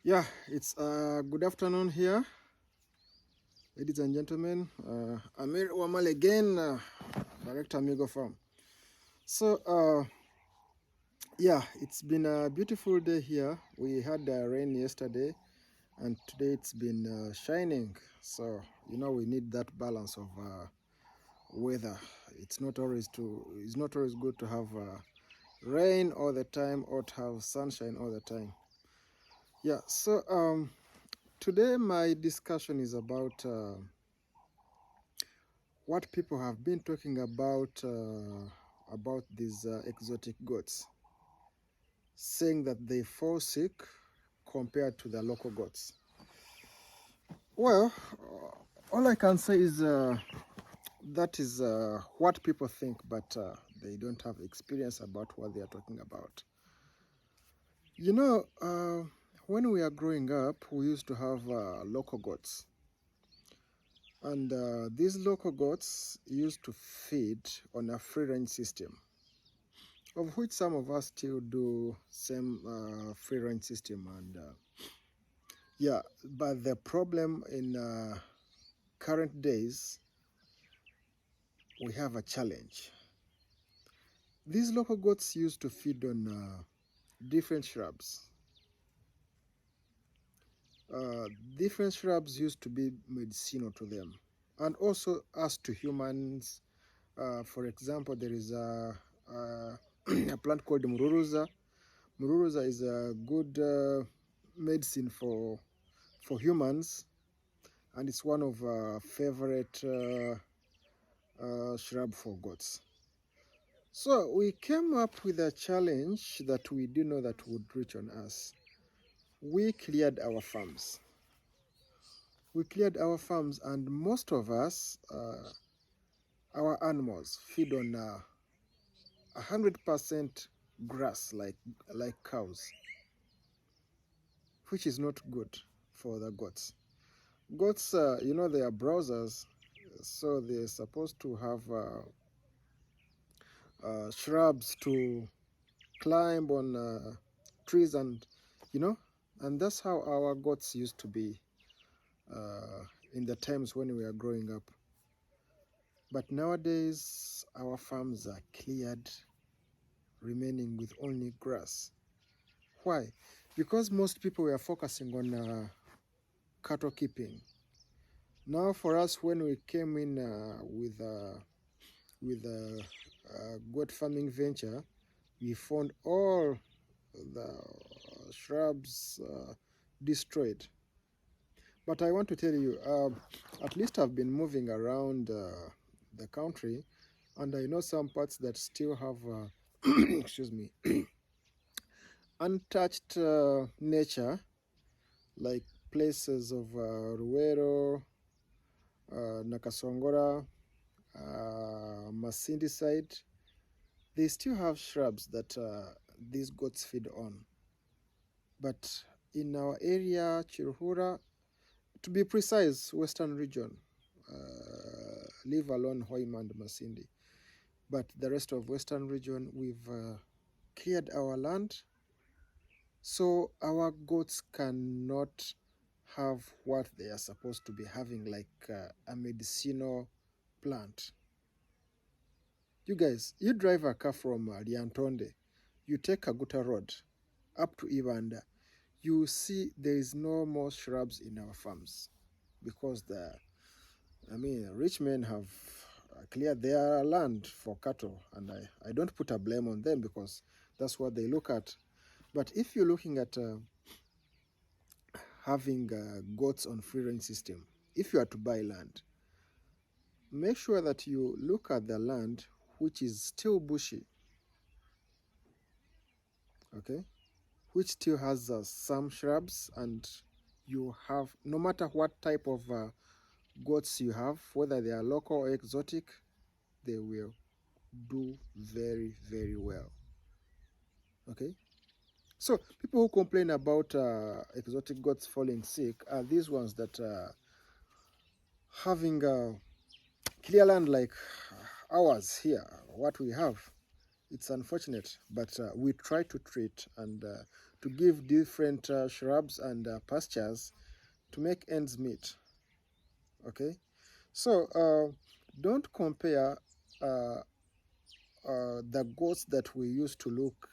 Yeah, it's good afternoon here, ladies and gentlemen. Amir Wamal again, Director Amigo Farm. So, yeah, it's been a beautiful day here. We had rain yesterday, and today it's been shining. So, we need that balance of weather. It's not always good to have rain all the time or to have sunshine all the time. Yeah. So, today my discussion is about what people have been talking about these exotic goats, saying that they fall sick compared to the local goats. Well, all I can say is that is what people think, but they don't have experience about what they are talking about. You know, when we are growing up, we used to have local goats, and these local goats used to feed on a free range system, of which some of us still do same free range system. And yeah, but the problem in current days, we have a challenge. These local goats used to feed on different shrubs. uh, Different shrubs used to be medicinal to them, and also us to humans. For example, there is a, a plant called mururuza. Mururuza is a good medicine for humans, and it's one of our favorite shrub for goats. So we came up with a challenge that we didn't know that would reach on us. We cleared our farms. We cleared our farms, and most of us, our animals, feed on 100% grass, like cows, which is not good for the goats. Goats, they are browsers, so they're supposed to have shrubs to climb on trees, and you know and that's how our goats used to be uh, in the times when we are growing up. But nowadays our farms are cleared, remaining with only grass. Why? Because most people were focusing on cattle keeping. Now for us, when we came in with goat farming venture, we found all the shrubs destroyed. But I want to tell you, at least I've been moving around the country, and I know some parts that still have, excuse me, untouched nature, like places of Ruero, Nakasongora, Masindi side. They still have shrubs that these goats feed on. But in our area, Chiruhura, to be precise, Western region, leave alone Hoima and Masindi, but the rest of Western region, we've cleared our land, so our goats cannot have what they are supposed to be having, like a medicinal plant. You guys, you drive a car from Liantonde, you take Kaguta Road up to Ibanda, you see there is no more shrubs in our farms, because rich men have cleared their land for cattle, and I don't put a blame on them because that's what they look at. But if you're looking at having goats on free range system, if you are to buy land, make sure that you look at the land which is still bushy, okay, which still has some shrubs, and you have, no matter what type of goats you have, whether they are local or exotic, they will do very, very well. Okay. So people who complain about exotic goats falling sick are these ones that having clear land like ours here, what we have. It's unfortunate, but we try to treat and to give different shrubs and pastures to make ends meet. Okay, so don't compare the goats that we used to look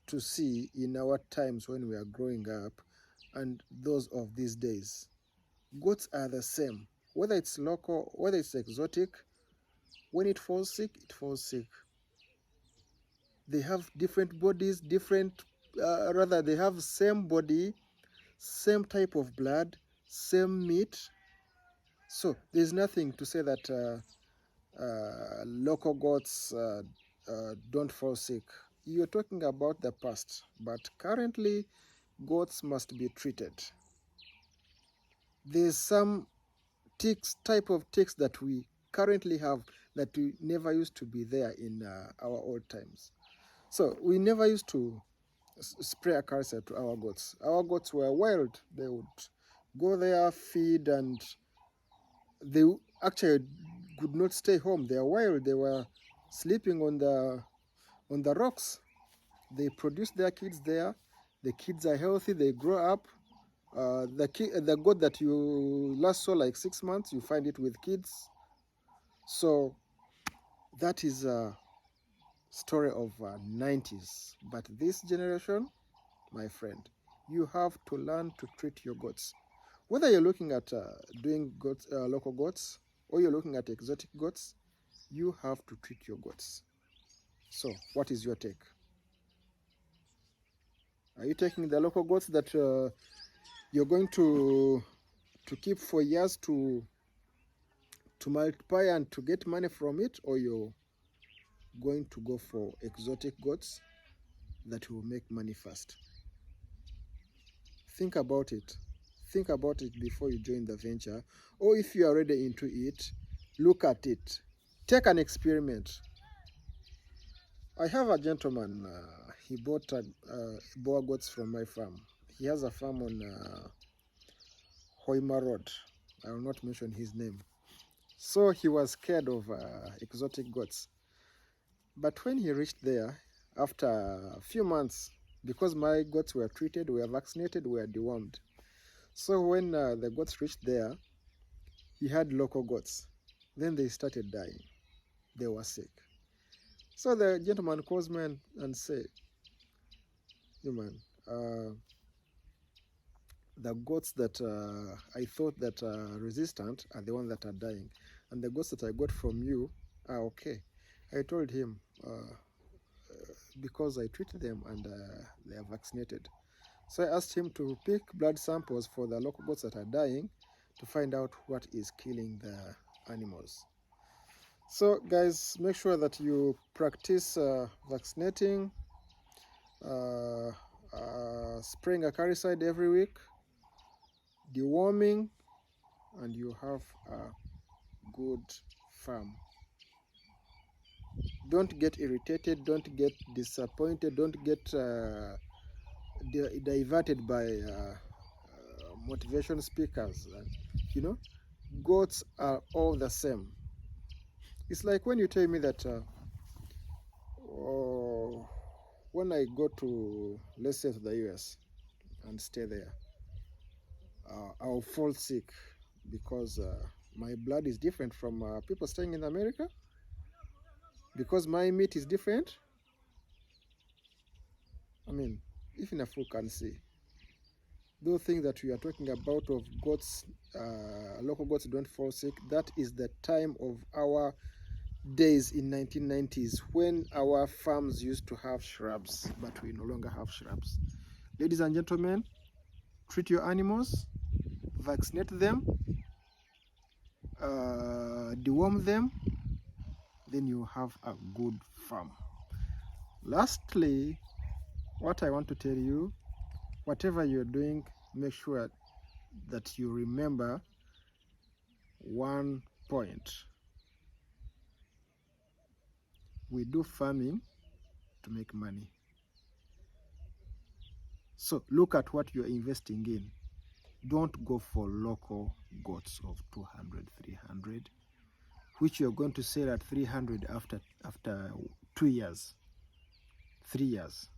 to see in our times when we are growing up and those of these days. Goats are the same, whether it's local, whether it's exotic. When it falls sick, it falls sick. They have different bodies, rather they have same body, same type of blood, same meat. So there's nothing to say that local goats don't fall sick. You're talking about the past, but currently goats must be treated. There's some type of ticks that we currently have that we never used to be there in our old times. So we never used to spray acaricide to our goats. Our goats were wild. They would go there, feed, and they actually could not stay home. They are wild. They were sleeping on the rocks. They produce their kids there. The kids are healthy. They grow up. The goat that you last saw like 6 months, you find it with kids. So that is a story of 90s. But this generation, my friend, you have to learn to treat your goats. Whether you're looking at doing local goats or you're looking at exotic goats, you have to treat your goats. So what is your take? Are you taking the local goats that you're going to keep for years to multiply and to get money from it, or you're going to go for exotic goats that will make money fast? Think about it. Think about it before you join the venture, or if you are already into it, look at it. Take an experiment. I have a gentleman, he bought boer goats from my farm. He has a farm on Hoima Road. I will not mention his name. So he was scared of exotic goats. But when he reached there, after a few months, because my goats were treated, were vaccinated, were dewormed. So when the goats reached there, he had local goats. Then they started dying. They were sick. So the gentleman calls me and said, "You man, the goats that I thought that are resistant are the ones that are dying, and the goats that I got from you are okay." I told him, because I treat them and they are vaccinated. So I asked him to pick blood samples for the local goats that are dying to find out what is killing the animals. So guys, make sure that you practice vaccinating, spraying acaricide every week, deworming, and you have a good farm. Don't get irritated, don't get disappointed, don't get diverted by motivation speakers. You know, goats are all the same. It's like when you tell me that when I go to, let's say, to the US and stay there, I'll fall sick because my blood is different from people staying in America, because my meat is different. I mean, even a fool can see. Those things that we are talking about of goats, local goats don't fall sick, that is the time of our days in 1990s when our farms used to have shrubs, but we no longer have shrubs. Ladies and gentlemen, treat your animals, vaccinate them, deworm them, then you have a good farm. Lastly, what I want to tell you, whatever you're doing, make sure that you remember one point. We do farming to make money. So look at what you're investing in. Don't go for local goats of 200, 300, which you're going to sell at 300 after 2 years, 3 years.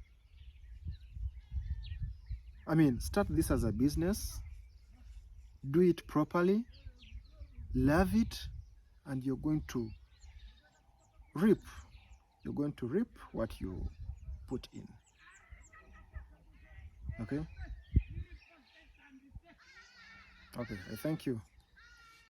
I mean, start this as a business, do it properly, love it, and you're going to reap. You're going to reap what you put in. Okay? Okay, I thank you.